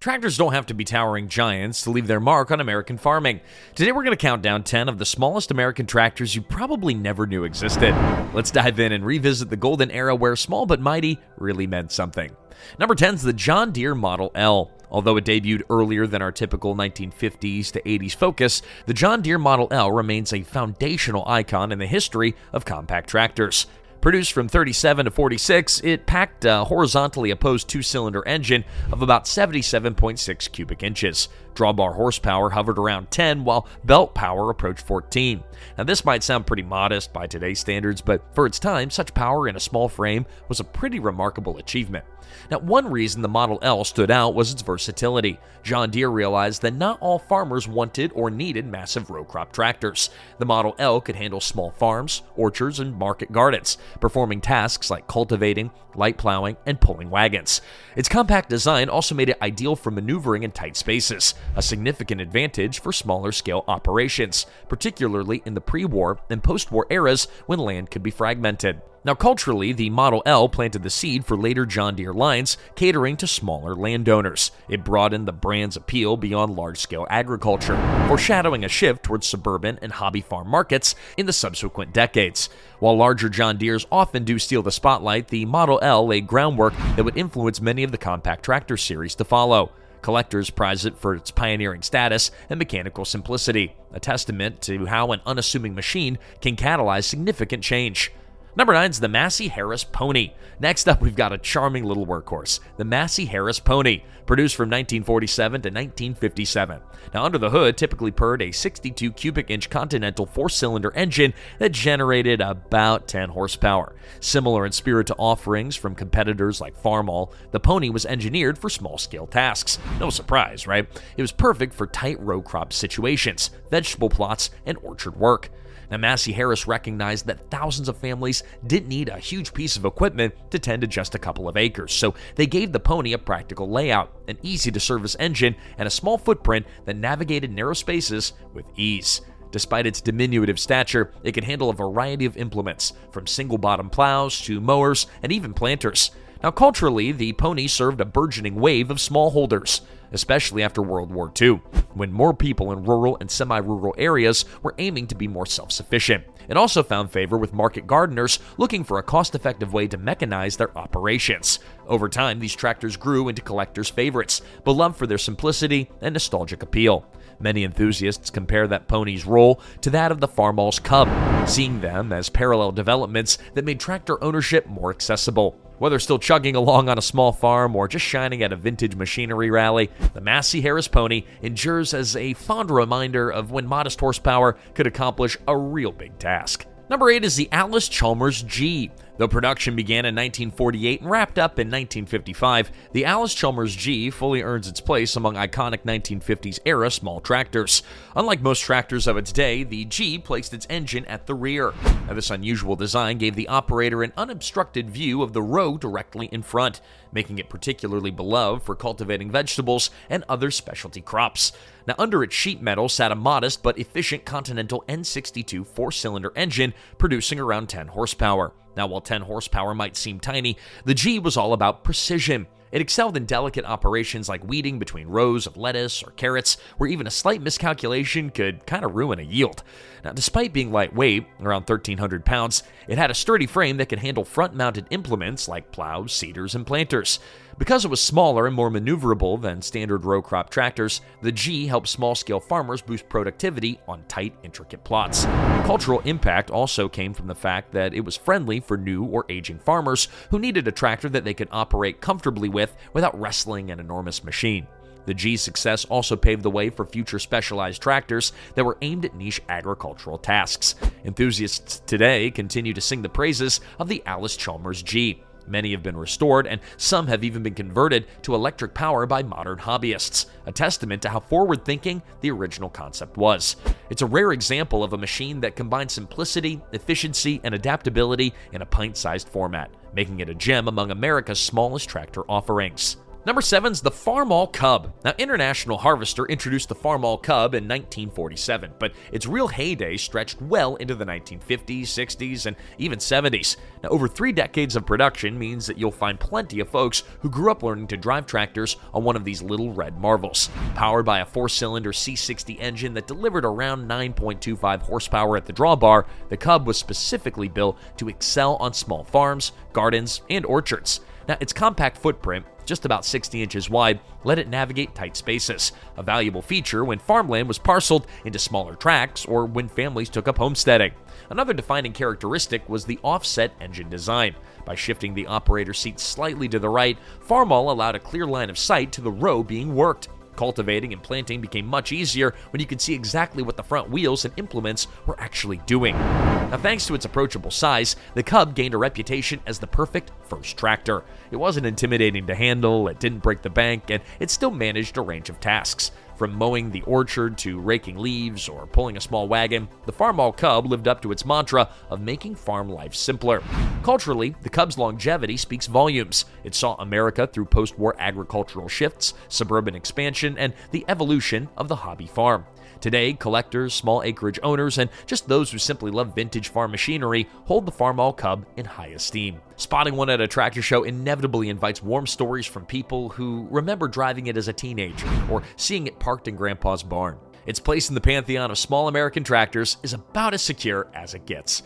Tractors don't have to be towering giants to leave their mark on American farming. Today we're going to count down 10 of the smallest American tractors you probably never knew existed. Let's dive in and revisit the golden era where small but mighty really meant something. Number 10 is the John Deere Model L. Although it debuted earlier than our typical 1950s to 80s focus, the John Deere Model L remains a foundational icon in the history of compact tractors. Produced from 37 to 46, it packed a horizontally opposed two-cylinder engine of about 77.6 cubic inches. Drawbar horsepower hovered around 10, while belt power approached 14. Now, this might sound pretty modest by today's standards, but for its time, such power in a small frame was a pretty remarkable achievement. Now, one reason the Model L stood out was its versatility. John Deere realized that not all farmers wanted or needed massive row crop tractors. The Model L could handle small farms, orchards, and market gardens, performing tasks like cultivating, light plowing, and pulling wagons. Its compact design also made it ideal for maneuvering in tight spaces, a significant advantage for smaller-scale operations, particularly in the pre-war and post-war eras when land could be fragmented. Now, culturally, the Model L planted the seed for later John Deere lines catering to smaller landowners. It broadened the brand's appeal beyond large-scale agriculture, foreshadowing a shift towards suburban and hobby farm markets in the subsequent decades. While larger John Deeres often do steal the spotlight, the Model L laid groundwork that would influence many of the compact tractor series to follow. Collectors prize it for its pioneering status and mechanical simplicity, a testament to how an unassuming machine can catalyze significant change. Number 9 is the Massey Harris Pony. Next up, we've got a charming little workhorse, the Massey Harris Pony, produced from 1947 to 1957. Now, under the hood typically purred a 62 cubic inch Continental 4-cylinder engine that generated about 10 horsepower. Similar in spirit to offerings from competitors like Farmall, the Pony was engineered for small-scale tasks. No surprise, right? It was perfect for tight row crop situations, vegetable plots, and orchard work. Now, Massey Harris recognized that thousands of families didn't need a huge piece of equipment to tend to just a couple of acres, so they gave the Pony a practical layout, an easy-to-service engine, and a small footprint that navigated narrow spaces with ease. Despite its diminutive stature, it could handle a variety of implements, from single-bottom plows to mowers and even planters. Now, culturally, the Pony served a burgeoning wave of smallholders, especially after World War II, when more people in rural and semi-rural areas were aiming to be more self-sufficient. It also found favor with market gardeners looking for a cost-effective way to mechanize their operations. Over time, these tractors grew into collectors' favorites, beloved for their simplicity and nostalgic appeal. Many enthusiasts compare that Pony's role to that of the Farmall's Cub, seeing them as parallel developments that made tractor ownership more accessible. Whether still chugging along on a small farm or just shining at a vintage machinery rally, the Massey Harris Pony endures as a fond reminder of when modest horsepower could accomplish a real big task. Number 8 is the Allis-Chalmers G. Though production began in 1948 and wrapped up in 1955, the Allis-Chalmers G fully earns its place among iconic 1950s-era small tractors. Unlike most tractors of its day, the G placed its engine at the rear. Now, this unusual design gave the operator an unobstructed view of the row directly in front, making it particularly beloved for cultivating vegetables and other specialty crops. Now, under its sheet metal sat a modest but efficient Continental N62 4-cylinder engine producing around 10 horsepower. Now, while 10 horsepower might seem tiny, the G was all about precision. It excelled in delicate operations like weeding between rows of lettuce or carrots, where even a slight miscalculation could kind of ruin a yield. Now, despite being lightweight, around 1,300 pounds, it had a sturdy frame that could handle front-mounted implements like plows, seeders, and planters. Because it was smaller and more maneuverable than standard row crop tractors, the G helped small-scale farmers boost productivity on tight, intricate plots. Cultural impact also came from the fact that it was friendly for new or aging farmers who needed a tractor that they could operate comfortably with without wrestling an enormous machine. The G's success also paved the way for future specialized tractors that were aimed at niche agricultural tasks. Enthusiasts today continue to sing the praises of the Allis-Chalmers G. Many have been restored, and some have even been converted to electric power by modern hobbyists, a testament to how forward-thinking the original concept was. It's a rare example of a machine that combines simplicity, efficiency, and adaptability in a pint-sized format, making it a gem among America's smallest tractor offerings. Number 7's the Farmall Cub. Now, International Harvester introduced the Farmall Cub in 1947, but its real heyday stretched well into the 1950s, 60s, and even 70s. Now, over 3 decades of production means that you'll find plenty of folks who grew up learning to drive tractors on one of these little red marvels. Powered by a 4-cylinder C60 engine that delivered around 9.25 horsepower at the drawbar, the Cub was specifically built to excel on small farms, gardens, and orchards. Now, its compact footprint, just about 60 inches wide, let it navigate tight spaces, a valuable feature when farmland was parceled into smaller tracts or when families took up homesteading. Another defining characteristic was the offset engine design. By shifting the operator's seat slightly to the right, Farmall allowed a clear line of sight to the row being worked. Cultivating and planting became much easier when you could see exactly what the front wheels and implements were actually doing. Now, thanks to its approachable size, the Cub gained a reputation as the perfect first tractor. It wasn't intimidating to handle, it didn't break the bank, and it still managed a range of tasks. From mowing the orchard to raking leaves or pulling a small wagon, the Farmall Cub lived up to its mantra of making farm life simpler. Culturally, the Cub's longevity speaks volumes. It saw America through post-war agricultural shifts, suburban expansion, and the evolution of the hobby farm. Today, collectors, small acreage owners, and just those who simply love vintage farm machinery hold the Farmall Cub in high esteem. Spotting one at a tractor show inevitably invites warm stories from people who remember driving it as a teenager or seeing it parked in Grandpa's barn. Its place in the pantheon of small American tractors is about as secure as it gets.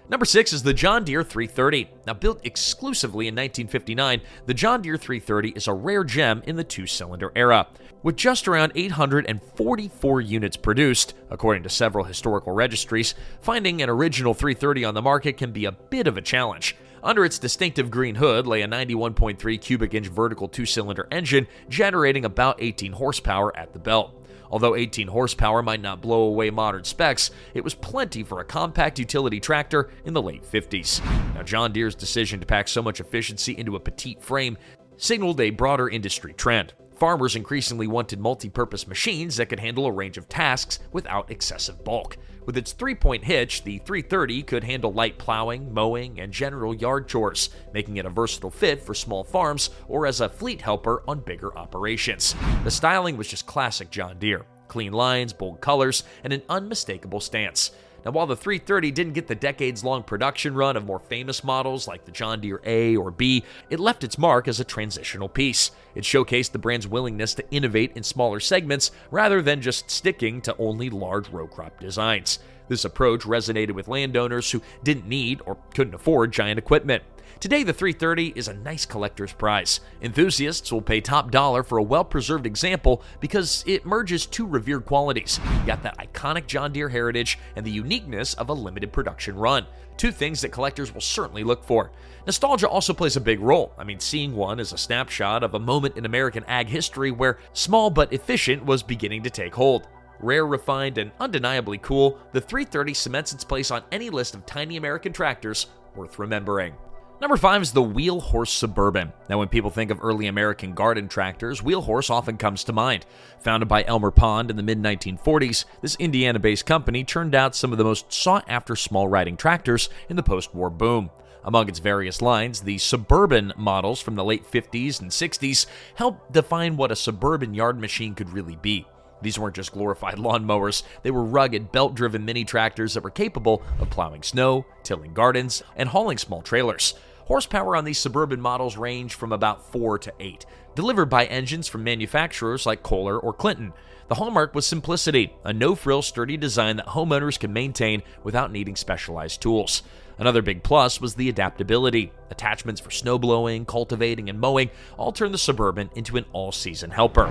Number 6 is the John Deere 330. Now, built exclusively in 1959, the John Deere 330 is a rare gem in the 2-cylinder era. With just around 844 units produced, according to several historical registries, finding an original 330 on the market can be a bit of a challenge. Under its distinctive green hood lay a 91.3 cubic inch vertical 2-cylinder engine generating about 18 horsepower at the belt. Although 18 horsepower might not blow away modern specs, it was plenty for a compact utility tractor in the late 50s. Now, John Deere's decision to pack so much efficiency into a petite frame signaled a broader industry trend. Farmers increasingly wanted multi-purpose machines that could handle a range of tasks without excessive bulk. With its 3-point hitch, the 330 could handle light plowing, mowing, and general yard chores, making it a versatile fit for small farms or as a fleet helper on bigger operations. The styling was just classic John Deere. Clean lines, bold colors, and an unmistakable stance. Now, while the 330 didn't get the decades-long production run of more famous models like the John Deere A or B, it left its mark as a transitional piece. It showcased the brand's willingness to innovate in smaller segments rather than just sticking to only large row crop designs. This approach resonated with landowners who didn't need or couldn't afford giant equipment. Today, the 330 is a nice collector's prize. Enthusiasts will pay top dollar for a well-preserved example because it merges 2 revered qualities. You got that iconic John Deere heritage and the uniqueness of a limited production run. 2 things that collectors will certainly look for. Nostalgia also plays a big role. Seeing one is a snapshot of a moment in American ag history where small but efficient was beginning to take hold. Rare, refined, and undeniably cool, the 330 cements its place on any list of tiny American tractors worth remembering. Number 5 is the Wheelhorse Suburban. Now, when people think of early American garden tractors, Wheelhorse often comes to mind. Founded by Elmer Pond in the mid-1940s, this Indiana-based company churned out some of the most sought-after small riding tractors in the post-war boom. Among its various lines, the Suburban models from the late 50s and 60s helped define what a suburban yard machine could really be. These weren't just glorified lawnmowers, they were rugged, belt-driven mini-tractors that were capable of plowing snow, tilling gardens, and hauling small trailers. Horsepower on these Suburban models range from about 4 to 8, delivered by engines from manufacturers like Kohler or Clinton. The hallmark was simplicity, a no-frill, sturdy design that homeowners could maintain without needing specialized tools. Another big plus was the adaptability. Attachments for snowblowing, cultivating, and mowing all turned the Suburban into an all-season helper.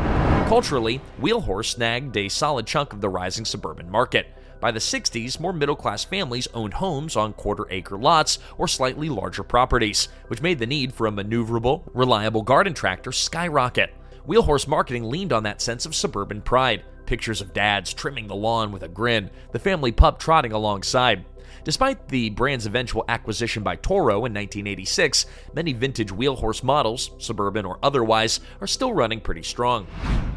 Culturally, Wheelhorse snagged a solid chunk of the rising suburban market. By the 60s, more middle-class families owned homes on quarter-acre lots or slightly larger properties, which made the need for a maneuverable, reliable garden tractor skyrocket. Wheelhorse marketing leaned on that sense of suburban pride. Pictures of dads trimming the lawn with a grin, the family pup trotting alongside. Despite the brand's eventual acquisition by Toro in 1986, many vintage Wheelhorse models, suburban or otherwise, are still running pretty strong.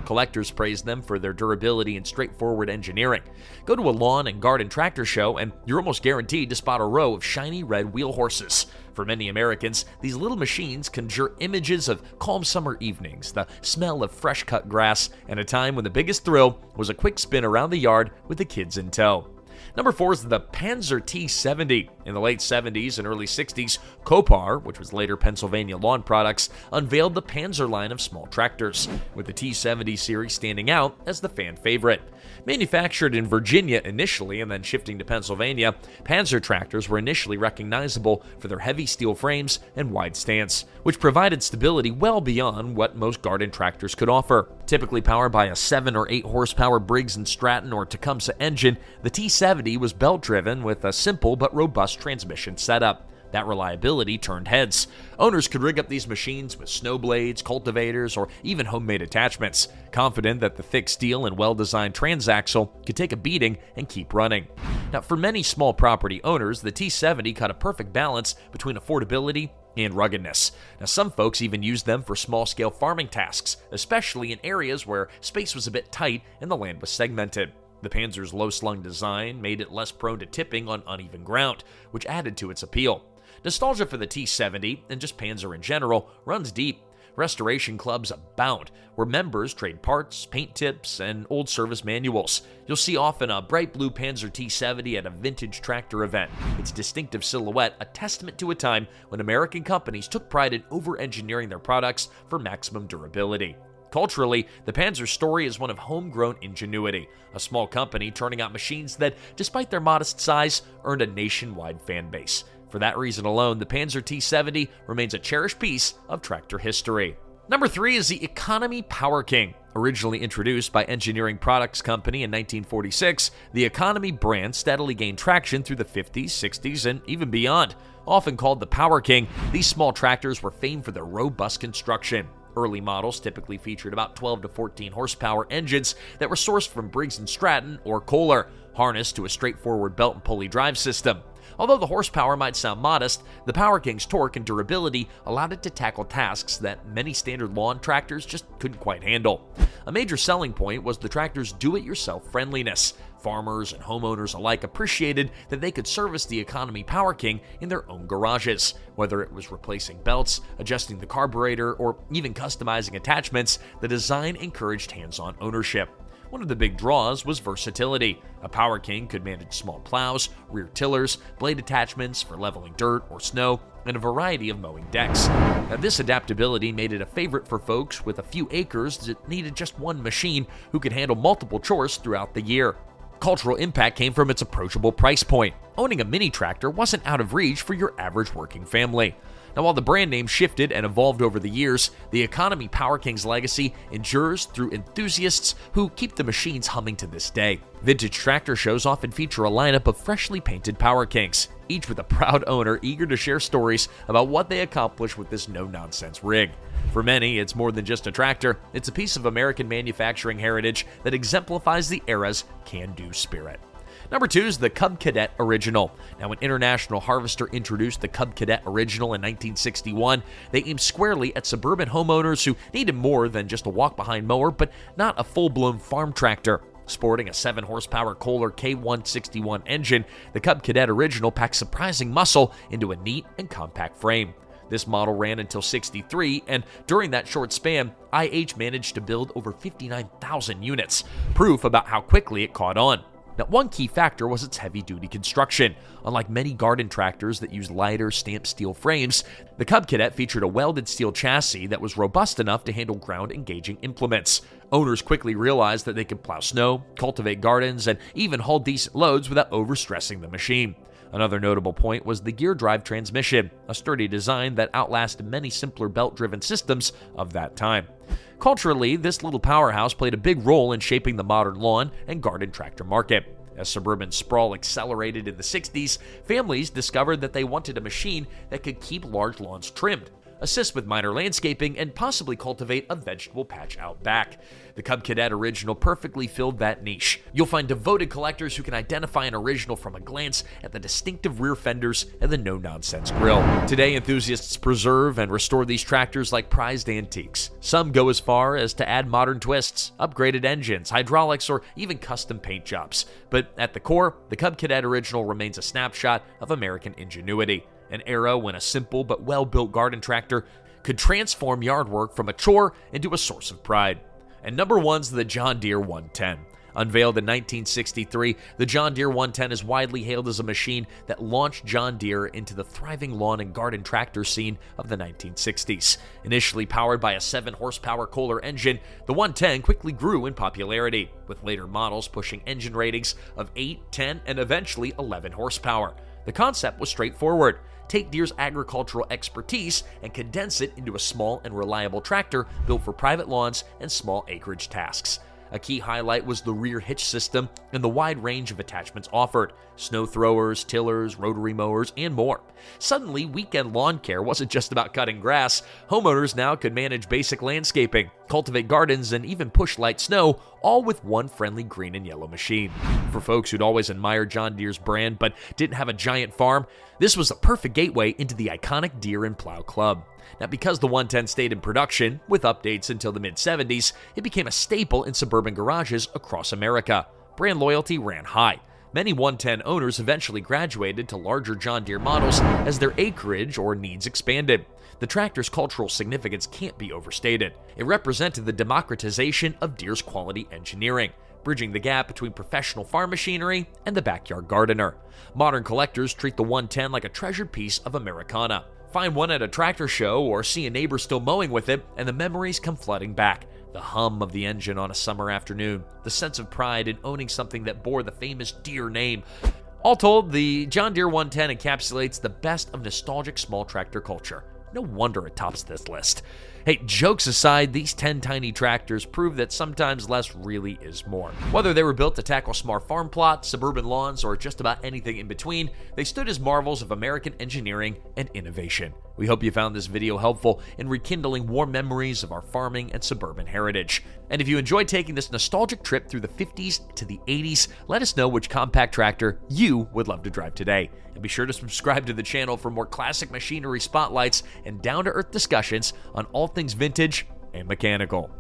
Collectors praise them for their durability and straightforward engineering. Go to a lawn and garden tractor show and you're almost guaranteed to spot a row of shiny red Wheelhorses. For many Americans, these little machines conjure images of calm summer evenings, the smell of fresh-cut grass, and a time when the biggest thrill was a quick spin around the yard with the kids in tow. Number 4 is the Panzer T70. In the late 70s and early 60s, Copar, which was later Pennsylvania Lawn Products, unveiled the Panzer line of small tractors, with the T70 series standing out as the fan favorite. Manufactured in Virginia initially and then shifting to Pennsylvania, Panzer tractors were initially recognizable for their heavy steel frames and wide stance, which provided stability well beyond what most garden tractors could offer. Typically powered by a 7 or 8 horsepower Briggs & Stratton or Tecumseh engine, the T70 was belt-driven with a simple but robust transmission setup. That reliability turned heads. Owners could rig up these machines with snow blades, cultivators, or even homemade attachments, confident that the thick steel and well-designed transaxle could take a beating and keep running. Now, for many small property owners, the T70 cut a perfect balance between affordability and ruggedness. Now, some folks even used them for small-scale farming tasks, especially in areas where space was a bit tight and the land was segmented. The Panzer's low-slung design made it less prone to tipping on uneven ground, which added to its appeal. Nostalgia for the T70, and just Panzer in general, runs deep. Restoration clubs abound, where members trade parts, paint tips, and old service manuals. You'll see often a bright blue Panzer T70 at a vintage tractor event, its distinctive silhouette a testament to a time when American companies took pride in over-engineering their products for maximum durability. Culturally, the Panzer's story is one of homegrown ingenuity, a small company turning out machines that, despite their modest size, earned a nationwide fan base. For that reason alone, the Panzer T70 remains a cherished piece of tractor history. Number 3 is the Economy Power King. Originally introduced by Engineering Products Company in 1946, the Economy brand steadily gained traction through the 50s, 60s, and even beyond. Often called the Power King, these small tractors were famed for their robust construction. Early models typically featured about 12 to 14 horsepower engines that were sourced from Briggs & Stratton or Kohler, harnessed to a straightforward belt and pulley drive system. Although the horsepower might sound modest, the Power King's torque and durability allowed it to tackle tasks that many standard lawn tractors just couldn't quite handle. A major selling point was the tractor's do-it-yourself friendliness. Farmers and homeowners alike appreciated that they could service the Economy Power King in their own garages. Whether it was replacing belts, adjusting the carburetor, or even customizing attachments, the design encouraged hands-on ownership. One of the big draws was versatility. A Power King could manage small plows, rear tillers, blade attachments for leveling dirt or snow, and a variety of mowing decks. Now, this adaptability made it a favorite for folks with a few acres that needed just one machine who could handle multiple chores throughout the year. Cultural impact came from its approachable price point. Owning a mini tractor wasn't out of reach for your average working family. Now, while the brand name shifted and evolved over the years, the Economy Power King's legacy endures through enthusiasts who keep the machines humming to this day. Vintage tractor shows often feature a lineup of freshly painted Power Kings, each with a proud owner eager to share stories about what they accomplished with this no-nonsense rig. For many, it's more than just a tractor. It's a piece of American manufacturing heritage that exemplifies the era's can-do spirit. Number 2 is the Cub Cadet Original. Now, when International Harvester introduced the Cub Cadet Original in 1961, they aimed squarely at suburban homeowners who needed more than just a walk-behind mower, but not a full-blown farm tractor. Sporting a 7-horsepower Kohler K161 engine, the Cub Cadet Original packed surprising muscle into a neat and compact frame. This model ran until '63, and during that short span, IH managed to build over 59,000 units, proof about how quickly it caught on. Now, one key factor was its heavy-duty construction. Unlike many garden tractors that use lighter stamped steel frames, the Cub Cadet featured a welded steel chassis that was robust enough to handle ground-engaging implements. Owners quickly realized that they could plow snow, cultivate gardens, and even haul decent loads without overstressing the machine. Another notable point was the gear drive transmission, a sturdy design that outlasted many simpler belt-driven systems of that time. Culturally, this little powerhouse played a big role in shaping the modern lawn and garden tractor market. As suburban sprawl accelerated in the 60s, families discovered that they wanted a machine that could keep large lawns trimmed, assist with minor landscaping, and possibly cultivate a vegetable patch out back. The Cub Cadet Original perfectly filled that niche. You'll find devoted collectors who can identify an original from a glance at the distinctive rear fenders and the no-nonsense grille. Today, enthusiasts preserve and restore these tractors like prized antiques. Some go as far as to add modern twists, upgraded engines, hydraulics, or even custom paint jobs. But at the core, the Cub Cadet Original remains a snapshot of American ingenuity. an era when a simple but well-built garden tractor could transform yard work from a chore into a source of pride. And number one's the John Deere 110. Unveiled in 1963, the John Deere 110 is widely hailed as a machine that launched John Deere into the thriving lawn and garden tractor scene of the 1960s. Initially powered by a 7-horsepower Kohler engine, the 110 quickly grew in popularity, with later models pushing engine ratings of 8, 10, and eventually 11 horsepower. The concept was straightforward. Take Deere's agricultural expertise and condense it into a small and reliable tractor built for private lawns and small acreage tasks. A key highlight was the rear hitch system and the wide range of attachments offered: snow throwers, tillers, rotary mowers, and more. Suddenly, weekend lawn care wasn't just about cutting grass. Homeowners now could manage basic landscaping, cultivate gardens, and even push light snow, all with one friendly green and yellow machine. For folks who'd always admired John Deere's brand but didn't have a giant farm, this was a perfect gateway into the iconic Deere and Plow Club. Now, because the 110 stayed in production, with updates until the mid-70s, it became a staple in suburban garages across America. Brand loyalty ran high. Many 110 owners eventually graduated to larger John Deere models as their acreage or needs expanded. The tractor's cultural significance can't be overstated. It represented the democratization of Deere's quality engineering, bridging the gap between professional farm machinery and the backyard gardener. Modern collectors treat the 110 like a treasured piece of Americana. Find one at a tractor show or see a neighbor still mowing with it, and the memories come flooding back. The hum of the engine on a summer afternoon, the sense of pride in owning something that bore the famous Deere name. All told, the John Deere 110 encapsulates the best of nostalgic small tractor culture. No wonder it tops this list. Hey, jokes aside, these 10 tiny tractors prove that sometimes less really is more. Whether they were built to tackle smart farm plots, suburban lawns, or just about anything in between, they stood as marvels of American engineering and innovation. We hope you found this video helpful in rekindling warm memories of our farming and suburban heritage. And if you enjoyed taking this nostalgic trip through the 50s to the 80s, let us know which compact tractor you would love to drive today. And be sure to subscribe to the channel for more classic machinery spotlights and down-to-earth discussions on all things vintage and mechanical.